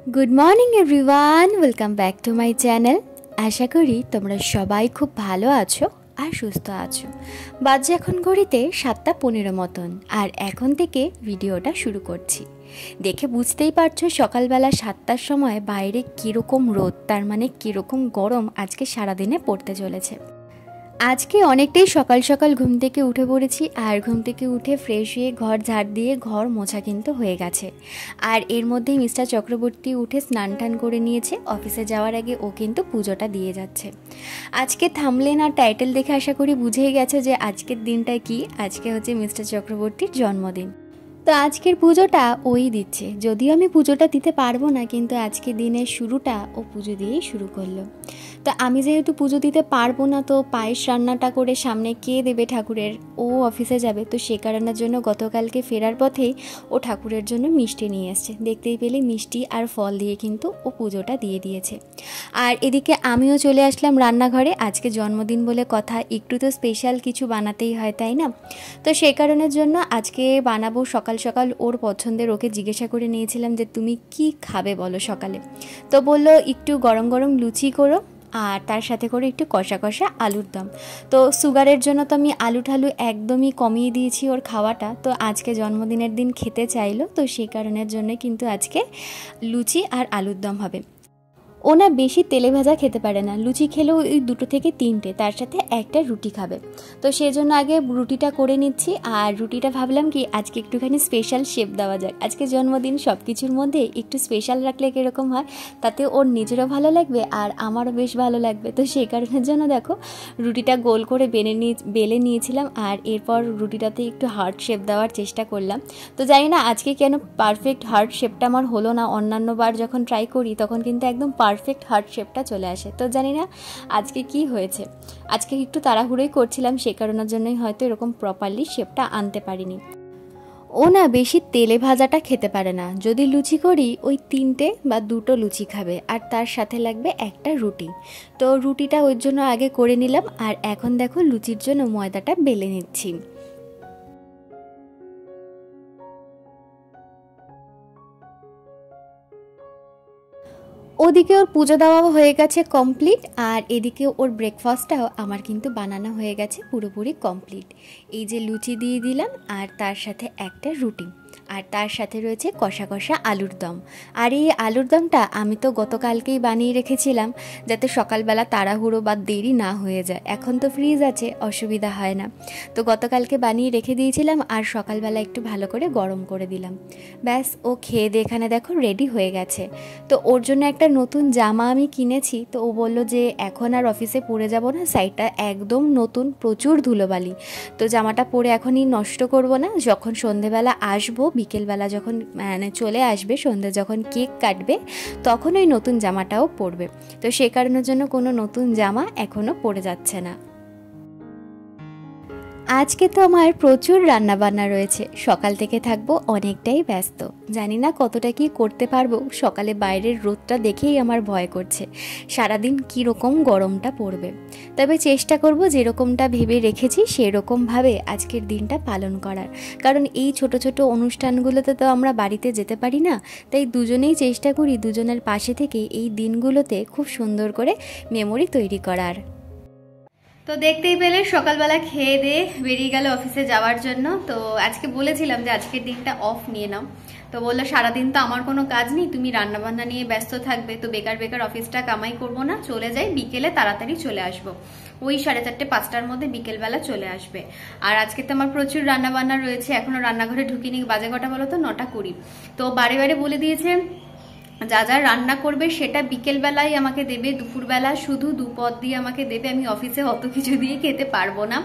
Good morning everyone welcome back to my channel. आशा करी तोमरा सबाई खूब भालो आछो আর সুস্থ আছো। বাজে এখন ঘড়িতে 7:15 মতন আর এখন থেকে ভিডিওটা শুরু করছি। দেখে বুঝতেই পারছো সকালবেলা 7টার সময় বাইরে কীরকম রোদ, তার মানে কীরকম গরম আজকে সারাদিনে পড়তে চলেছে। আজকে অনেকটাই সকাল সকাল ঘুম থেকে উঠে পড়েছি আর ঘুম থেকে উঠে ফ্রেশ হয়ে ঘর ঝাড় দিয়ে ঘর মোছা কিন্তু হয়ে গেছে। আর এর মধ্যেই মিস্টার চক্রবর্তী উঠে স্নান টান করে নিয়েছে, অফিসে যাওয়ার আগে ও কিন্তু পুজোটা দিয়ে যাচ্ছে। আজকে থাম্বনেল আর টাইটেল দেখে আশা করি বুঝেই গেছে যে আজকের দিনটা কি। আজকে হচ্ছে মিস্টার চক্রবর্তীর জন্মদিন, তো আজকের পুজোটা ওই দিচ্ছে। যদিও আমি পুজোটা দিতে পারবো না, কিন্তু আজকে দিনের শুরুটা ও পুজো দিয়েই শুরু করলো। তো আমি যেহেতু পুজো দিতে পারবো না, তো পায়েস রান্নাটা করে সামনে কে দেবে ঠাকুরের, ও অফিসে যাবে, তো সে কারণের জন্য গতকালকে ফেরার পথেই ও ঠাকুরের জন্য মিষ্টি নিয়ে এসছে। দেখতেই পেলে মিষ্টি আর ফল দিয়ে কিন্তু ও পুজোটা দিয়ে দিয়েছে। আর এদিকে আমিও চলে আসলাম রান্নাঘরে। আজকে জন্মদিন বলে কথা, একটু তো স্পেশাল কিছু বানাতেই হয়, তাই না? তো সেই কারণের জন্য আজকে বানাবো সকাল সকাল ওর পছন্দের। ওকে জিজ্ঞাসা করে নিয়েছিলাম যে তুমি কি খাবে বলো সকালে, তো বললো একটু গরম গরম লুচি করো আর তার সাথে করে একটু কষা কষা আলুর দম। তো সুগারের জন্য তো আমি আলু ঠালু একদমই কমিয়ে দিয়েছি ওর খাওয়াটা। তো আজকে জন্মদিনের দিন খেতে চাইলো, তো সেই কারণের জন্য কিন্তু আজকে লুচি আর আলুর দম হবে। ও না বেশি তেলে ভাজা খেতে পারে না, লুচি খেলেও ওই 2 থেকে 3টে, তার সাথে একটা রুটি খাবে। তো সেই জন্য আগে রুটিটা করে নিচ্ছি। আর রুটিটা ভাবলাম কি আজকে একটুখানি স্পেশাল শেপ দেওয়া যাক। আজকে জন্মদিন, সব কিছুর মধ্যে একটু স্পেশাল রাখলে কীরকম হয়, তাতে ওর নিজেরও ভালো লাগবে আর আমারও বেশ ভালো লাগবে। তো সেই কারণের জন্য দেখো রুটিটা গোল করে বেলে নিয়েছিলাম আর এরপর রুটিটাতে একটু হার্ট শেপ দেওয়ার চেষ্টা করলাম। তো জানি না আজকে কেন পারফেক্ট হার্ট শেপটা আমার হলো না। অন্যান্য বার যখন ট্রাই করি তখন কিন্তু একদম পারফেক্ট হার্ট শেপটা চলে আসে। তো জানি না আজকে কি হয়েছে, আজকে একটু তাড়াহুড়োই করছিলাম, সে কারণের জন্যই হয়তো এরকম প্রপারলি শেপটা আনতে পারিনি। ও না বেশি তেলে ভাজাটা খেতে পারে না। যদি লুচি করি ওই 3টে বা 2টো লুচি খাবে আর তার সাথে লাগবে একটা রুটি। তো রুটিটা ওর জন্য আগে করে নিলাম আর এখন দেখো লুচির জন্য ময়দাটা বেলে নিচ্ছি। ওদিকে ওর পুজো দেওয়া হয়ে গেছে কমপ্লিট, আর এদিকে ওর ব্রেকফাস্টটাও আমার কিন্তু বানানো হয়ে গেছে পুরোপুরি কমপ্লিট। এই যে লুচি দিয়ে দিলাম আর তার সাথে একটা রুটি, আর তার সাথে রয়েছে কষা কষা আলুর দম। আর এই আলুর দমটা আমি তো গতকালকেই বানিয়ে রেখেছিলাম যাতে সকালবেলা তাড়াহুড়ো বা দেরি না হয়ে যায়। এখন তো ফ্রিজ আছে, অসুবিধা হয় না। তো গতকালকে বানিয়ে রেখে দিয়েছিলাম আর সকালবেলা একটু ভালো করে গরম করে দিলাম। ব্যাস ও খেয়ে দিয়ে এখানে দেখো রেডি হয়ে গেছে। তো ওর জন্য একটা নতুন জামা আমি কিনেছি। তো ও বলল যে এখন আর অফিসে পরে যাব না, সাইডটা একদম নতুন, প্রচুর ধুলোবালি, তো জামাটা পরে এখনই নষ্ট করব না। যখন সন্ধেবেলা আসবো, বিকেলবেলা যখন মানে চলে আসবে, সন্ধ্যে যখন কেক কাটবে, তখন ওই নতুন জামাটাও পরবে। তো সে কারণের জন্য কোনো নতুন জামা এখনও পরে যাচ্ছে না। আজকে তো আমার প্রচুর রান্নাবান্না রয়েছে, সকাল থেকে থাকবো অনেকটাই ব্যস্ত। জানি না কতটা কি করতে পারবো, সকালে বাইরের রোদটা দেখেই আমার ভয় করছে সারাদিন কীরকম গরমটা পড়বে। তবে চেষ্টা করব যেরকমটা ভেবে রেখেছি সেরকমভাবে আজকের দিনটা পালন করার, কারণ এই ছোট ছোট অনুষ্ঠানগুলোতে তো আমরা বাড়িতে যেতে পারি না। তাই দুজনেই চেষ্টা করি দুজনের পাশে থেকে এই দিনগুলোতে খুব সুন্দর করে মেমোরি তৈরি করার। তো দেখতেই পেলে সকালবেলা খেয়ে দিয়ে বেরিয়ে গেল অফিসে যাওয়ার জন্য। তো আজকে বলেছিলাম যে আজকের দিনটা অফ নিয়ে নাও, তো বললো সারাদিন তো আমার কোনো কাজ নেই, তুমি রান্নাবান্না নিয়ে ব্যস্ত থাকবে, তো বেকার বেকার অফিসটা কামাই করবো না, চলে যাই, বিকেলে তাড়াতাড়ি চলে আসবো, ওই 4:30-5টার মধ্যে বিকেলবেলা চলে আসবে। আর আজকে তো আমার প্রচুর রান্নাবান্না রয়েছে, এখনো রান্নাঘরে ঢুকিনি, বাজে কটা বলো তো 9:20। তো বারে বারে বলে দিয়েছে যা যা রান্না করবে সেটা বিকেলবেলায় আমাকে দেবে, দুপুরবেলা শুধু দুপদ দিয়ে আমাকে দেবে, আমি অফিসে অত কিছু দিয়ে খেতে পারবো না।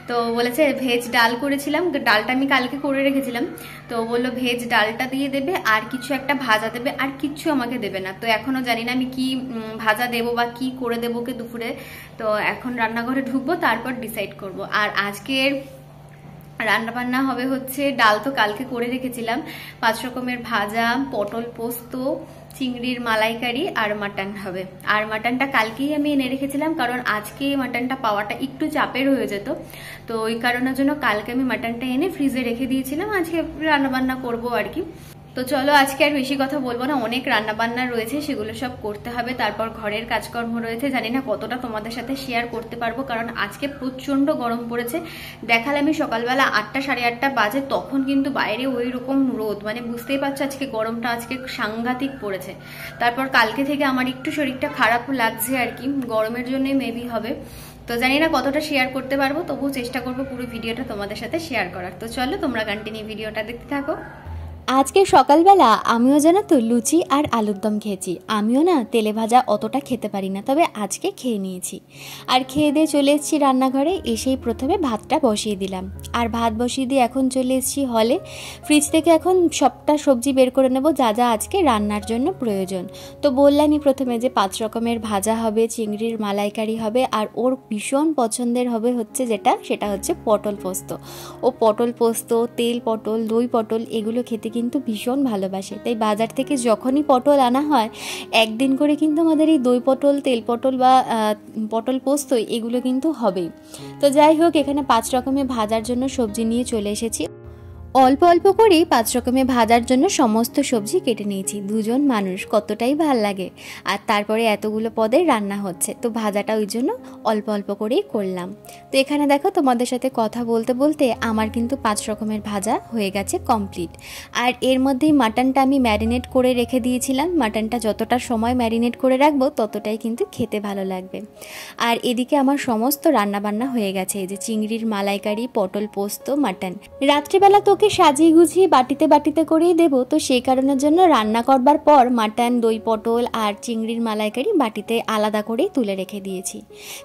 তো বলেছে ভেজ ডাল করেছিলাম, ডালটা আমি কালকে করে রেখেছিলাম, তো বললো ভেজ ডালটা দিয়ে দেবে আর কিছু একটা ভাজা দেবে, আর কিচ্ছু আমাকে দেবে না। তো এখনো জানি না আমি কি ভাজা দেবো বা কি করে দেবো কে দুপুরে। তো এখন রান্নাঘরে ঢুকবো, তারপর ডিসাইড করব। আর আজকের রান্নাবান্না হবে হচ্ছে, ডাল তো কালকে করে রেখেছিলাম, 5 রকমের ভাজা, পটল পোস্ত, চিংড়ির মালাইকারি আর মাটন হবে। আর মাটনটা কালকেই আমি এনে রেখেছিলাম, কারণ আজকে মাটনটা পাওয়াটা একটু চাপের হয়ে যেত। তো ওই কারণের জন্য কালকে আমি মাটনটা এনে ফ্রিজে রেখে দিয়েছিলাম, আজকে রান্নাবান্না করবো আর কি। তো চলো আজকে আর বেশি কথা বলবো না, অনেক রান্না বান্না রয়েছে, সেগুলো সব করতে হবে। তারপর ঘরের কাজকর্ম রয়েছে, জানি না কতটা তোমাদের সাথে শেয়ার করতে পারবো, কারণ আজকে প্রচন্ড গরম পড়েছে। দেখালামই সকালবেলা 8টা 8:30 বাজে, তখন কিন্তু বাইরে ওই রকম রোদ, মানে বুঝতেই পারছো আজকে গরমটা আজকে সাংঘাতিক পড়েছে। তারপর কালকে থেকে আমার একটু শরীরটা খারাপ লাগছে আর কি, গরমের জন্যই মেবি হবে। তো জানি না কতটা শেয়ার করতে পারবো, তবুও চেষ্টা করবো পুরো ভিডিওটা তোমাদের সাথে শেয়ার করার। তো চলো তোমরা কন্টিনিউ ভিডিওটা দেখতে থাকো। আজকে সকালবেলা আমিও জানো তো লুচি আর আলুর দম খেয়েছি। আমিও না তেলে ভাজা অতটা খেতে পারি না, তবে আজকে খেয়ে নিয়েছি। আর খেয়ে দিয়ে চলে এসেছি রান্নাঘরে, এসেই প্রথমে ভাতটা বসিয়ে দিলাম। আর ভাত বসিয়ে দিয়ে এখন চলে এসেছি হলে। ফ্রিজ থেকে এখন সবটা সবজি বের করে নেব, যা যা আজকে রান্নার জন্য প্রয়োজন। তো বললামই প্রথমে যে 5 রকমের ভাজা হবে, চিংড়ির মালাইকারি হবে, আর ওর ভীষণ পছন্দের হবে হচ্ছে সেটা হচ্ছে পটল পোস্ত। ও পটল পোস্ত, তেল পটল, দই পটল এগুলো খেতে কিন্তু ভীষণ ভালোবাসে। তাই বাজার থেকে যখনই পটল আনা হয়, একদিন করে কিন্তু আমাদের এই দই পটল, তেল পটল বা পটল পোস্ত এগুলো কিন্তু হবেই। তো যাই হোক, এখানে 5 রকমের ভাজার জন্য সবজি নিয়ে চলে এসেছি। অল্প অল্প করেই 5 রকমের ভাজার জন্য সমস্ত সবজি কেটে নিয়েছি। দুজন মানুষ কতটাই ভাল লাগে, আর তারপরে এতগুলো পদের রান্না হচ্ছে, তো ভাজাটা ওই জন্য অল্প অল্প করেই করলাম। তো এখানে দেখো তোমাদের সাথে কথা বলতে বলতে আমার কিন্তু 5 রকমের ভাজা হয়ে গেছে কমপ্লিট। আর এর মধ্যেই মাটনটা আমি ম্যারিনেট করে রেখে দিয়েছিলাম। মাটনটা যতটা সময় ম্যারিনেট করে রাখবো ততটাই কিন্তু খেতে ভালো লাগবে। আর এদিকে আমার সমস্ত রান্নাবান্না হয়ে গেছে, এই যে চিংড়ির মালাইকারি, পটল পোস্ত, মাটন। রাত্রিবেলা তো সাজিয়ে গুছিয়ে বাটিতে বাটিতে করেই দেবো, তো সেই কারণের জন্য রান্না করবার পর মাটন, দই পটল আর চিংড়ির মালাইকারি বাটিতে আলাদা করেই তুলে রেখে দিয়েছি।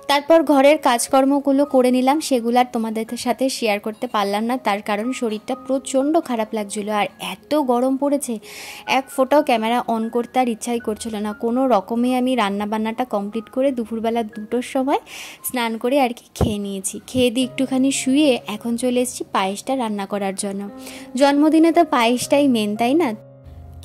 তারপর ঘরের কাজকর্মগুলো করে নিলাম, সেগুলো আর তোমাদের সাথে শেয়ার করতে পারলাম না, তার কারণ শরীরটা প্রচণ্ড খারাপ লাগছিলো। আর এত গরম পড়েছে, এক ফোঁটাও ক্যামেরা অন করতে আর ইচ্ছাই করছিল না। কোনো রকমে আমি রান্নাবান্নাটা কমপ্লিট করে দুপুরবেলা 2টোর সময় স্নান করে আর কি খেয়ে নিয়েছি। খেয়ে দিয়ে একটুখানি শুয়ে এখন চলে এসেছি পায়েসটা রান্না করার জন্য। জন্মদিনে তো পায়েসটাই মেন, তাই না?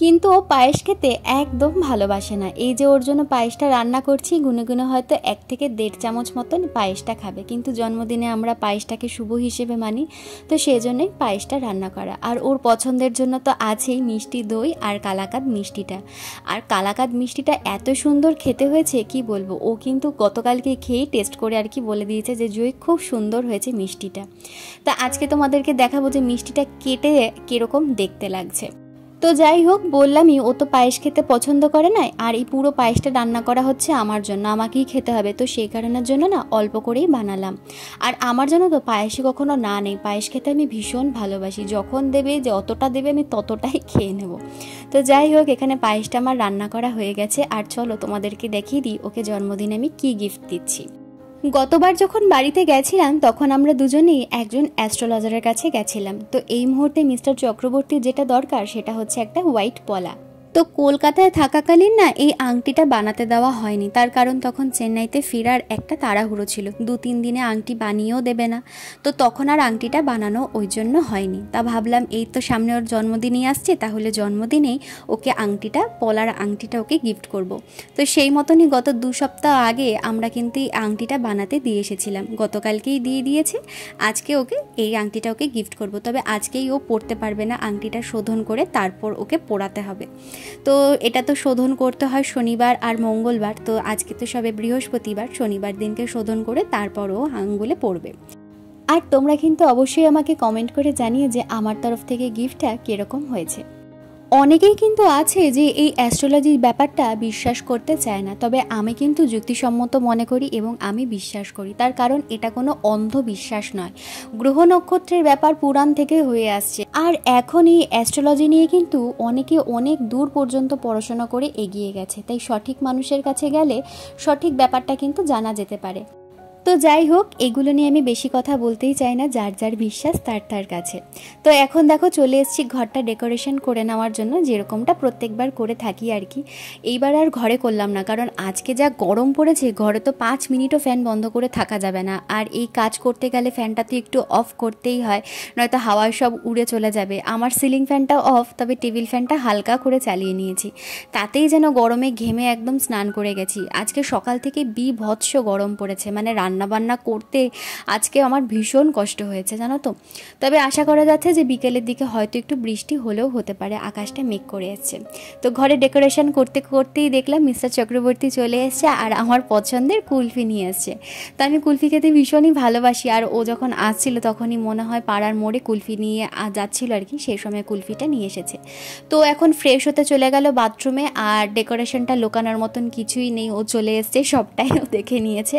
কিন্তু ও পায়েস খেতে একদম ভালোবাসে না। এই যে ওর জন্য পায়েসটা রান্না করছি, গুনে গুনে হয়তো 1 থেকে 1.5 চামচ মতন পায়েসটা খাবে, কিন্তু জন্মদিনে আমরা পায়েসটাকে শুভ হিসেবে মানি, তো সেই জন্যই পায়েসটা রান্না করা। আর ওর পছন্দের জন্য তো আছেই মিষ্টি দই আর কালাকাঁদ মিষ্টিটা। আর কালাকাঁদ মিষ্টিটা এত সুন্দর খেতে হয়েছে কি বলবো, ও কিন্তু গতকালকে খেয়েই টেস্ট করে আর কি বলে দিয়েছে যে জয় খুব সুন্দর হয়েছে মিষ্টিটা। তা আজকে তোমাদেরকে দেখাবো যে মিষ্টিটা কেটে কীরকম দেখতে লাগছে। তো যাই হোক, বললামই ও তো পায়েস খেতে পছন্দ করে না, আর এই পুরো পায়েসটা রান্না করা হচ্ছে আমার জন্য, আমাকেই খেতে হবে, তো সেই কারণের জন্য না অল্প করেই বানালাম। আর আমার জন্য তো পায়েসে কখনো না নেই, পায়েস খেতে আমি ভীষণ ভালোবাসি, যখন দেবে যে অতটা দেবে আমি ততটাই খেয়ে নেব। তো যাই হোক, এখানে পায়েসটা আমার রান্না করা হয়ে গেছে। আর চলো তোমাদেরকে দেখিয়ে দিই ওকে জন্মদিনে আমি কি গিফট দিচ্ছি। গতবার যখন বাড়িতে গেছিলাম তখন আমরা দুজনেই একজন অ্যাস্ট্রোলজারের কাছে গেছিলাম। তো এই মুহূর্তে মিস্টার চক্রবর্তীর যেটা দরকার সেটা হচ্ছে একটা হোয়াইট পলা। তো কলকাতায় থাকাকালীন না এই আংটিটা বানাতে দেওয়া হয়নি, তার কারণ তখন চেন্নাইতে ফেরার একটা তাড়াহুড়ো ছিল, 2-3 দিনে আংটি বানিয়েও দেবে না, তো তখন আর আংটিটা বানানো ওই জন্য হয়নি। তা ভাবলাম এই তো সামনে ওর জন্মদিনই আসছে, তাহলে জন্মদিনেই ওকে পলার আংটিটা ওকে গিফট করব। তো সেই মতনই গত 2 সপ্তাহ আগে আমরা কিন্তু এই আংটিটা বানাতে দিয়ে এসেছিলাম, গতকালকেই দিয়ে দিয়েছে। আজকে ওকে এই আংটিটা ওকে গিফট করব, তবে আজকেই ও পরতে পারবে না, আংটিটা শোধন করে তারপর ওকে পরাতে হবে। তো এটা তো শোধন করতে হয় শনিবার আর মঙ্গলবার, তো আজকে তো সবে বৃহস্পতিবার, শনিবার দিনকে শোধন করে তারপরও আঙ্গুলে পড়বে। আর তোমরা কিন্তু অবশ্যই আমাকে কমেন্ট করে জানিয়ে যে আমার তরফ থেকে গিফটটা কীরকম হয়েছে। অনেকেই কিন্তু আছে যে এই অ্যাস্ট্রোলজির ব্যাপারটা বিশ্বাস করতে চায় না, তবে আমি কিন্তু যুক্তিসম্মত মনে করি এবং আমি বিশ্বাস করি, তার কারণ এটা কোনো অন্ধবিশ্বাস নয়। গ্রহ নক্ষত্রের ব্যাপার পুরাণ থেকে হয়ে আসছে, আর এখন এই অ্যাস্ট্রোলজি নিয়ে কিন্তু অনেকে অনেক দূর পর্যন্ত পড়াশোনা করে এগিয়ে গেছে, তাই সঠিক মানুষের কাছে গেলে সঠিক ব্যাপারটা কিন্তু জানা যেতে পারে। তো যাই হোক, এগুলো নিয়ে আমি বেশি কথা বলতেই চাই না, যার যার বিশ্বাস তার কাছে। তো এখন দেখো চলে এসেছি ঘরটা ডেকোরেশন করে নেওয়ার জন্য, যেরকমটা প্রত্যেকবার করে থাকি আর কি। এইবার আর ঘরে করলাম না, কারণ আজকে যা গরম পড়েছে, ঘরে তো 5 মিনিটও ফ্যান বন্ধ করে থাকা যাবে না, আর এই কাজ করতে গেলে ফ্যানটা তো একটু অফ করতেই হয়, নয়তো হাওয়ায় সব উড়ে চলে যাবে। আমার সিলিং ফ্যানটা অফ, তবে টেবিল ফ্যানটা হালকা করে চালিয়ে নিয়েছি, তাতেই যেন গরমে ঘেমে একদম স্নান করে গেছি। আজকে সকাল থেকে বিভৎস গরম পড়েছে, মানে রান্নাবান্না করতে আজকে আমার ভীষণ কষ্ট হয়েছে জানো তো। তবে আশা করা যাচ্ছে যে বিকেলের দিকে হয়তো একটু বৃষ্টি হলেও হতে পারে, আকাশটা মেঘ করে এসছে। তো ঘরে ডেকোরেশন করতে করতেই দেখলাম মিস্টার চক্রবর্তী চলে এসছে আর আমার পছন্দের কুলফি নিয়ে এসছে। তো আমি কুলফি খেতে ভীষণই ভালোবাসি, আর ও যখন আসছিল তখনই মনে হয় পাড়ার মোড়ে কুলফি নিয়ে যাচ্ছিল আর কি, সেই সময় কুলফিটা নিয়ে এসেছে। তো এখন ফ্রেশ হতে চলে গেল বাথরুমে, আর ডেকোরেশনটা লোকানোর মতন কিছুই নেই, ও চলে এসছে, সবটাই ও দেখে নিয়েছে।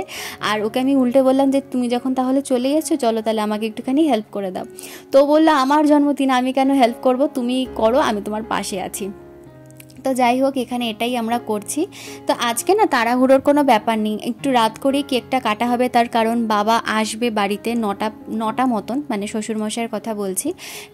আর ওকে আমি উল্টে বললাম যে তুমি যখন তাহলে চলে এসছো চলো তাহলে আমাকে একটুখানি হেল্প করে দাও। তো বললো আমার জন্মদিন, আমি কেন হেল্প করব, তুমি করো, আমি তোমার পাশে আছি। তো যাই হোক এখানে এটাই আমরা করছি। তো আজকে না তাড়াহুড়োর কোনো ব্যাপার নেই, একটু রাত করেই কেকটা কাটা হবে, তার কারণ বাবা আসবে বাড়িতে নটা মতন, মানে শ্বশুরমশাইয়ের কথা বলছি।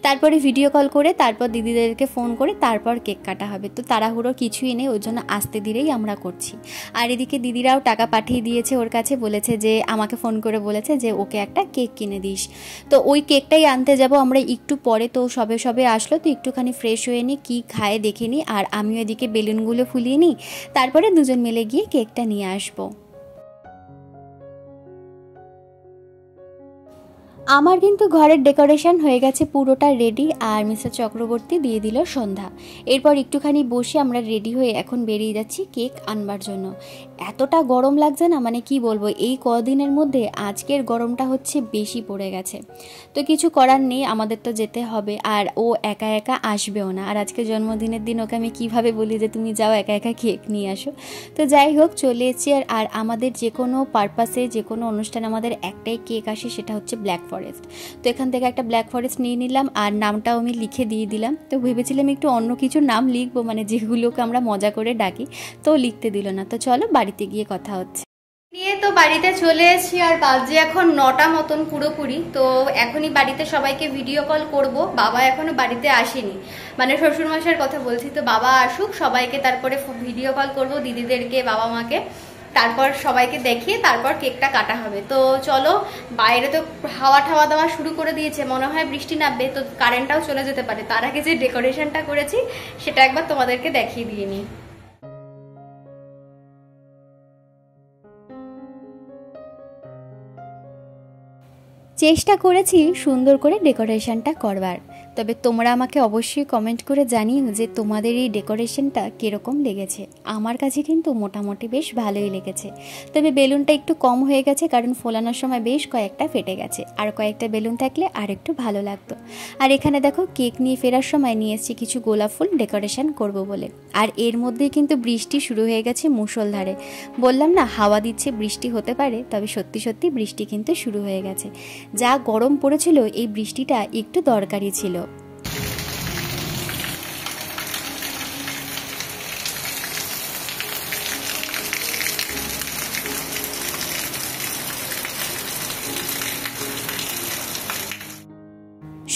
তারপরে ভিডিও কল করে তারপর দিদিদেরকে ফোন করে তারপর কেক কাটা হবে। তো তাড়াহুড়ো কিছুই নেই, ওই জন্য আস্তে ধীরেই আমরা করছি। আর এদিকে দিদিরাও টাকা পাঠিয়ে দিয়েছে ওর কাছে, বলেছে যে আমাকে ফোন করে বলেছে যে ওকে একটা কেক কিনে দিস। তো ওই কেকটাই আনতে যাব আমরা একটু পরে। তো সবে সবে আসলো, তো একটুখানি ফ্রেশ হয়ে নিই, কী খায় দেখে নিই, আর আমিও এদিকে বেলুনগুলো ফুলিয়ে নিই, তারপরে দুজন মিলে গিয়ে কেকটা নিয়ে আসবো। আমার কিন্তু ঘরের ডেকোরেশন হয়ে গেছে পুরোটা রেডি, আর মিস্টার চক্রবর্তী দিয়ে দিল সন্ধ্যা। এরপর একটুখানি বসে আমরা রেডি হয়ে এখন বেরিয়ে যাচ্ছি কেক আনবার জন্য। এতটা গরম লাগছে না, মানে কি বলবো, এই কদিনের মধ্যে আজকের গরমটা হচ্ছে বেশি পড়ে গেছে। তো কিছু করার নেই, আমাদের তো যেতে হবে, আর ও একা একা আসবেও না। আর আজকে জন্মদিনের দিন ওকে আমি কিভাবে বলি যে তুমি যাও একা একা কেক নিয়ে আসো। তো যাই হোক চলে এসেছি। আর আমাদের যে কোনো পারপাসে যে কোনো অনুষ্ঠানে আমাদের একটাই কেক আসে, সেটা হচ্ছে ব্ল্যাক ফরেস্ট। তো এখান থেকে একটা ব্ল্যাক ফরেস্ট নিয়ে নিলাম, আর নামটাও আমি লিখে দিয়ে দিলাম। তো ভেবেছিলাম একটু অন্য কিছু নাম লিখবো, মানে যেগুলোকে আমরা মজা করে ডাকি, তো লিখতে দিল না। তো চলো বাড়িতে গিয়ে কথা হচ্ছে। নিয়ে তো বাড়িতে চলে এসেছি, আর বাজে এখন 9টা মতন পুরোপুরি। তো এখনই বাড়িতে সবাইকে ভিডিও কল করব, বাবা এখনো বাড়িতে আসেনি, মানে শ্বশুরমশাইয়ের কথা বলছি। তো বাবা আসুক, সবাইকে তারপরে ভিডিও কল করব, দিদিদেরকে, বাবা মাকে, তারপর সবাইকে দেখিয়ে তারপর কেকটা কাটা হবে। তো চলো, বাইরে তো হাওয়া ঠাওয়া দেওয়া শুরু করে দিয়েছে, মনে হয় বৃষ্টি নামবে, তো কারেন্টটাও চলে যেতে পারে। তার আগে যে ডেকোরেশনটা করেছি সেটা একবার তোমাদেরকে দেখিয়ে দিয়ে নিই। চেষ্টা করেছি সুন্দর করে ডেকোরেশনটা করবার, তবে তোমরা আমাকে অবশ্যই কমেন্ট করে জানিও যে তোমাদের এই ডেকোরেশনটা কীরকম লেগেছে। আমার কাছে কিন্তু মোটামুটি বেশ ভালোই লেগেছে, তবে বেলুনটা একটু কম হয়ে গেছে, কারণ ফোলানোর সময় বেশ কয়েকটা ফেটে গেছে, আর কয়েকটা বেলুন থাকলে আর একটু ভালো লাগতো। আর এখানে দেখো কেক নিয়ে ফেরার সময় নিয়ে এসেছি কিছু গোলাপ ফুল ডেকোরেশন করব বলে। আর এর মধ্যেই কিন্তু বৃষ্টি শুরু হয়ে গেছে মুষলধারে। বললাম না হাওয়া দিচ্ছে, বৃষ্টি হতে পারে, তবে সত্যি সত্যি বৃষ্টি কিন্তু শুরু হয়ে গেছে। যা গরম পড়েছিল, এই বৃষ্টিটা একটু দরকারি ছিল।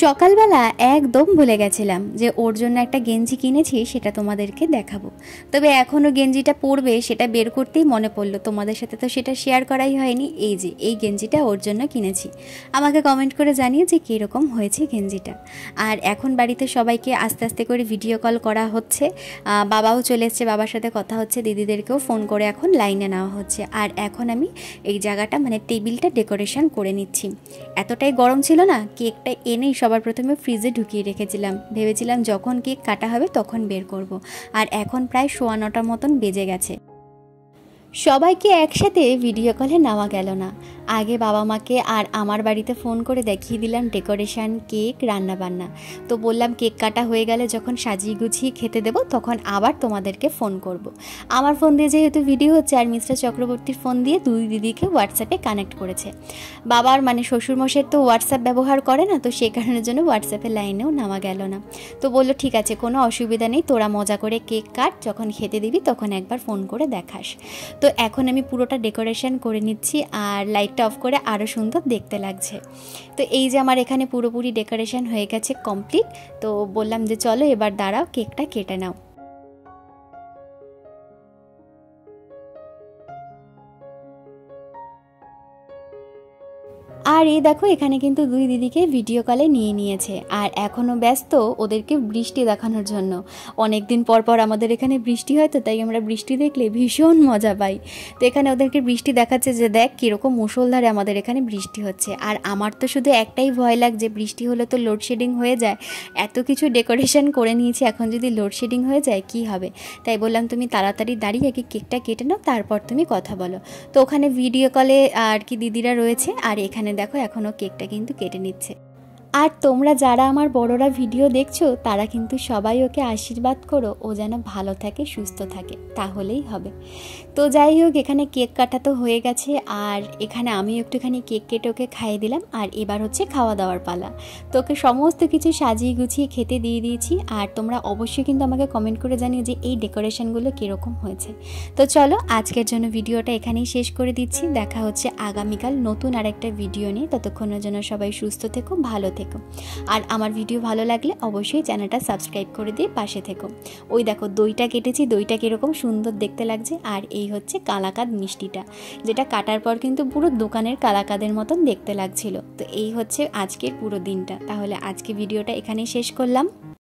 সকালবেলা একদম ভুলে গেছিলাম যে ওর জন্য একটা গেঞ্জি কিনেছি, সেটা তোমাদেরকে দেখাবো। তবে এখনও গেঞ্জিটা পরবে সেটা বের করতেই মনে পড়লো, তোমাদের সাথে তো সেটা শেয়ার করাই হয়নি। এই যে এই গেঞ্জিটা ওর জন্য কিনেছি, আমাকে কমেন্ট করে জানিয়ে যে কীরকম হয়েছে গেঞ্জিটা। আর এখন বাড়িতে সবাইকে আস্তে আস্তে করে ভিডিও কল করা হচ্ছে, বাবাও চলে এসছে, বাবার সাথে কথা হচ্ছে, দিদিদেরকেও ফোন করে এখন লাইনে নেওয়া হচ্ছে। আর এখন আমি এই জায়গাটা মানে টেবিলটা ডেকোরেশন করে নিচ্ছি। এতটাই গরম ছিল না, কেকটা এনেই সবার প্রথমে ফ্রিজে ঢুকিয়ে রেখেছিলাম, ভেবেছিলাম যখন কেক কাটা হবে তখন বের করব। আর এখন প্রায় 9:15 মতন বেজে গেছে। সবাইকে একসাথে ভিডিও কলে নেওয়া গেল না, আগে বাবা মাকে আর আমার বাড়িতে ফোন করে দেখিয়ে দিলাম ডেকোরেশন, কেক, রান্নাবান্না। তো বললাম কেক কাটা হয়ে গেলে যখন সাজিয়ে গুছিয়ে খেতে দেবো তখন আবার তোমাদেরকে ফোন করব। আমার ফোন দিয়ে যেহেতু ভিডিও হচ্ছে, আর মিস্টার চক্রবর্তীর ফোন দিয়ে দুই দিদিকে হোয়াটসঅ্যাপে কানেক্ট করেছে। বাবার মানে শ্বশুরমশাই তো হোয়াটসঅ্যাপ ব্যবহার করে না, তো সেই কারণের জন্য হোয়াটসঅ্যাপের লাইনেও নেওয়া গেল না। তো বললো ঠিক আছে, কোনো অসুবিধা নেই, তোরা মজা করে কেক কাট, যখন খেতে দিবি তখন একবার ফোন করে দেখাস। তো এখন আমি পুরোটা ডেকোরেশন করে নিচ্ছি, আর লাইটটা অফ করে আরও সুন্দর দেখতে লাগছে। তো এই যে আমার এখানে পুরোপুরি ডেকোরেশন হয়ে গেছে কমপ্লিট। তো বললাম যে চলো এবার দাঁড়াও কেকটা কেটে নাও। আর এই দেখো এখানে কিন্তু দুই দিদিকে ভিডিও কলে নিয়ে নিয়েছে, আর এখনও ব্যস্ত ওদেরকে বৃষ্টি দেখানোর জন্য। অনেক দিন পর পর আমাদের এখানে বৃষ্টি হয়, তো তাই আমরা বৃষ্টি দেখলে ভীষণ মজা পাই। তো এখানে ওদেরকে বৃষ্টি দেখাচ্ছে যে দেখ কীরকম মুষলধারে আমাদের এখানে বৃষ্টি হচ্ছে। আর আমার তো শুধু একটাই ভয় লাগছে, বৃষ্টি হলে তো লোডশেডিং হয়ে যায়, এত কিছু ডেকোরেশন করে নিয়েছি, এখন যদি লোডশেডিং হয়ে যায় কি হবে। তাই বললাম তুমি তাড়াতাড়ি দাঁড়িয়ে আগে কেকটা কেটে নাও, তারপর তুমি কথা বলো। তো ওখানে ভিডিও কলে আর কি দিদিরা রয়েছে, আর এখানে দেখো এখনও কেকটা কিন্তু কেটে নিচ্ছে। আর তোমরা যারা আমার বড়রা ভিডিও দেখছো তারা কিন্তু সবাই ওকে আশীর্বাদ করো ও যেন ভালো থাকে, সুস্থ থাকে, তাহলেই হবে। তো যাই হোক, এখানে কেক কাটা তো হয়ে গেছে, আর এখানে আমি একটুখানি কেক কেটে ওকে খাইয়ে দিলাম। আর এবার হচ্ছে খাওয়া দাওয়ার পালা। তো ওকে সমস্ত কিছু সাজিয়ে গুছিয়ে খেতে দিয়ে দিয়েছি। আর তোমরা অবশ্যই কিন্তু আমাকে কমেন্ট করে জানিও যে এই ডেকোরেশনগুলো কীরকম হয়েছে। তো চলো আজকের জন্য ভিডিওটা এখানেই শেষ করে দিচ্ছি। দেখা হচ্ছে আগামীকাল নতুন আরেকটা ভিডিও নিয়ে। ততক্ষণের জন্য সবাই সুস্থ থেকো, ভালো থেকো। আর আমার ভিডিও ভালো লাগলে অবশ্যই চ্যানেলটা সাবস্ক্রাইব করে দিয়ে পাশে থেকো। ওই দেখো দইটা কেটেছি, দইটা কীরকম সুন্দর দেখতে লাগছে। আর এই হচ্ছে কালাকাঁদ মিষ্টিটা, যেটা কাটার পর কিন্তু পুরো দোকানের কালাকাঁদের মতন দেখতে লাগছিল। তো এই হচ্ছে আজকের পুরো দিনটা। তাহলে আজকে ভিডিওটা এখানেই শেষ করলাম।